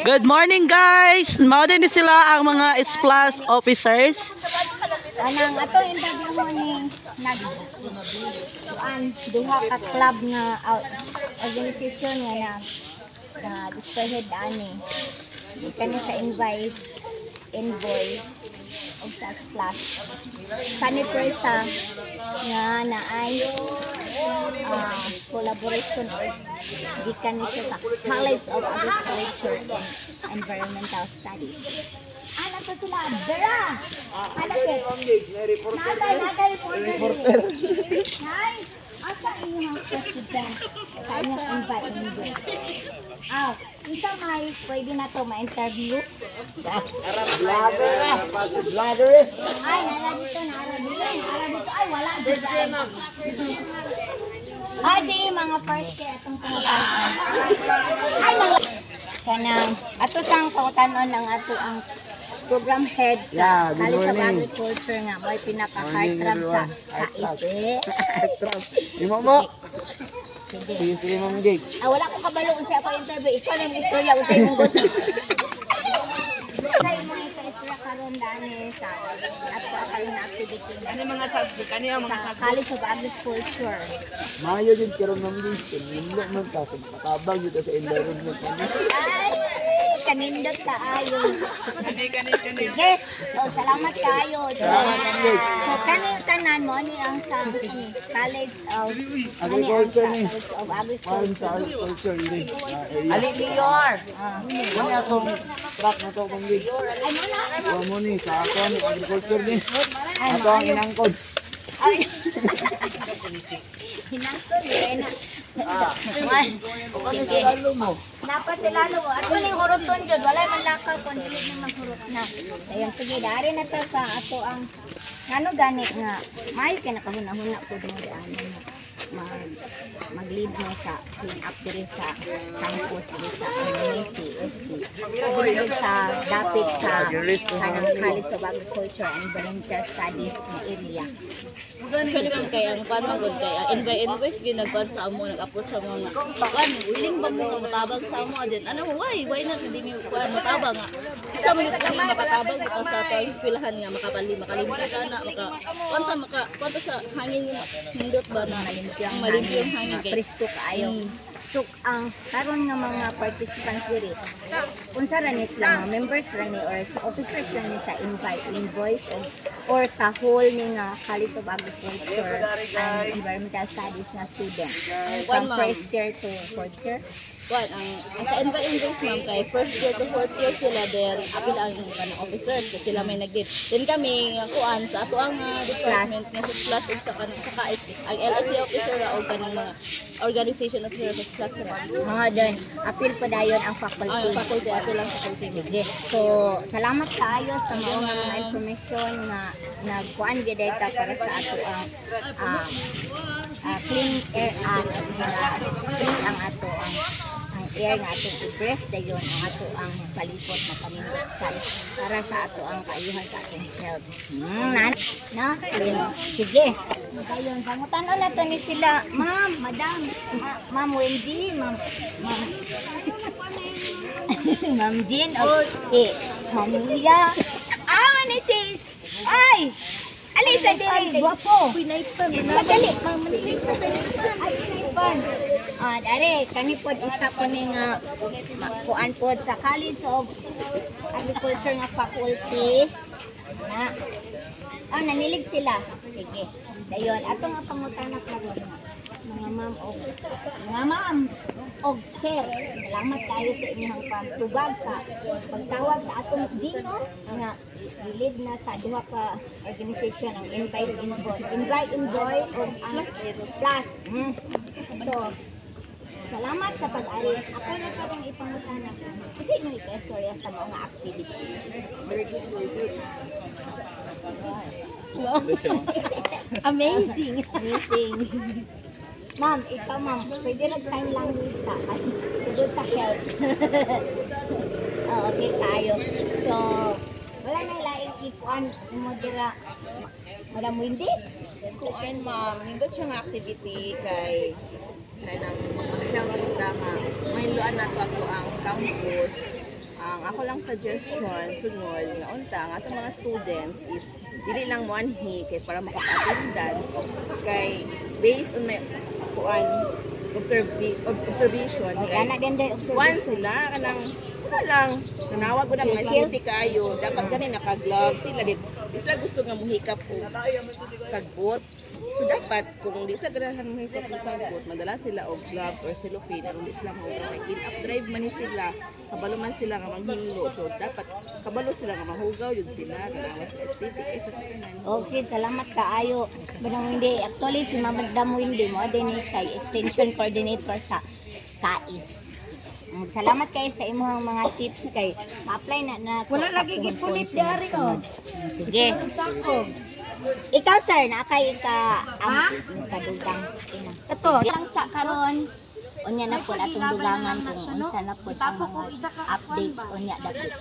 Good morning guys! Mao din sila ang mga splash officers. Anang ato interview mo ni duha ka club nga organization nga na dispersed ani. Kani sa invite envoy og sa splash. Kani presa nga naay collaboration gikan nito sa College of Agriculture and Environmental Studies. Ano to sila? Dara! Ano ke? Nada reporter. Hi! Asa inyong president? Kanyang invite ninyo. Isa may pwede na to ma-interview? Vlogger. Ay, nara dito. Ay, wala dito. Adi, mga first kaya itong pangutanon. Ay, mga kanang ato sang pangutanon ng ato ang program head sa College of Agriculture nga may pinaka-heartthrob sa KISE. Imo mo? Sige. Sige mo gig. Wala ko kabalo kung siya ako interview. Ikaw na yung istorya kung sa'yo mong gusto. Sa mga istorya karon dani sa ato karon na activity. Ano mga subject? Ano yung mga sa College of Agriculture. Mayo din karon ng gig. Hindi man ka sa tabang dito sa environment. Ay, kanindot ka ayon. Sige. So, salamat kayo. So, kanino tanan mo ni ang sa College of Agriculture ni. College of Agriculture. Sa agriculture ni. Ali Mayor! Ano atong truck na to kung gig? Ay, mo na. Wa mo ni sa ako ni agriculture ni. Ato ang inangkod. Ay. Hinangkod eh na. Sige. Dapat silalo mo. At maling huruton dyan. Walay man lakaw kung hindi na maghurot na. Ayun, sige. Dari na to sa ato ang ano ganit nga. May kinakahuna-huna po mo daan mag-lead mo sa clean-up diri sa campus diri sa MSC, ST. Diri sa dapit sa kanang College of Agriculture and Environmental Studies na area. Actually man kay ang paano gud kay invite ginagban sa amo nag-approach sa mga kan willing ba mo nga matabang sa amo din ano why not hindi mi kuan matabang nga isa man yung kami makatabang ito sa ato eskwelahan nga makalimot ka na kwanta sa hangin yung hindot ba na malimpyo yung hangin kay presko kaayo. So ang karon nga mga participants diri unsa ra ni sila mga members ra ni or sa officers ra ni sa invite invoice or sa whole ni nga College of Agriculture and Environmental Studies na student from first year to fourth year. Kuan ang sa invite invoice ma'am kay first year to fourth year sila there apil ang kanang officers so sila may nag-lead. Then kami nga kuan sa ato ang department nga sa class sa kanang sa KIC ang LSC officer ra og kanang mga organization officer sa class ra. Mga doon apil pa dayon ang faculty. Ang faculty apil ang faculty. Sige. So salamat kaayo sa mga information na nagkuan gyud data para sa ato ang clean air clean ang ato ang air nga atong i-breath dayon ang ato ang palipot na paminsan para sa ato ang kaayuhan sa atong health. Sige. Dayon pangutan-on na to ni sila, ma'am, madam, ma'am Wendy, ma'am Ma'am Jean, okay. Mamuya. Ni sis. Ay! Alisa dili, guwapo. Madali, manilip ay pinaipan. Dare, kani pod isa po ni nga kuan pod sa College of Agriculture nga faculty. Nanilig sila. Sige. Dayon, ato nga pangutana karon. Mga ma'am og sir, salamat kayo sa inyong pagtubag sa pagtawag sa atong dino nga gilid na sa duha ka organization ang Invite Enjoy o Plus. So, salamat sa pag-ari. Ako na parang ipangutana kasi yung istorya sa mga activity. Amazing. Ma'am, ikaw ma'am, pwede nag-sign language sa tugod sa health. Okay tayo. So, wala nang laing ikuan mo dira. Madam Wendy? Kuan ma'am, nindot siya nga activity kay kanang mga health nga may luan nato ato ang campus Ang ako lang suggestion sunod nga unta nga atong mga students is dili lang mo anhi kay para maka-attendance kay based on my kuan observation kay Ana din day once sila kanang lang nanawag ko na mga city kayo dapat gani naka-gloves sila din sila gusto nga muhikap og sagbot. So dapat kung di sa ganahan mo hikap og sagbot madala sila og gloves or cellophane aron di sila mahugaw kay in-up drive man ni sila kabalo man sila nga manghilo so dapat kabalo sila nga mahugaw yun sila kanawa sa aesthetic ay sa tanan. Okay, salamat kaayo. Banang hindi, actually si Madam Wendy mo din siya extension coordinator sa KAIS. Salamat kayo sa imong mga tips kay ma-apply na wala lagi gipulit dari oh. Sige. Ikaw sir, na kay ka kadugang ina. Ito, lang sa karon unya na po atong dugangan kung unsa na po ang mga updates unya dapit.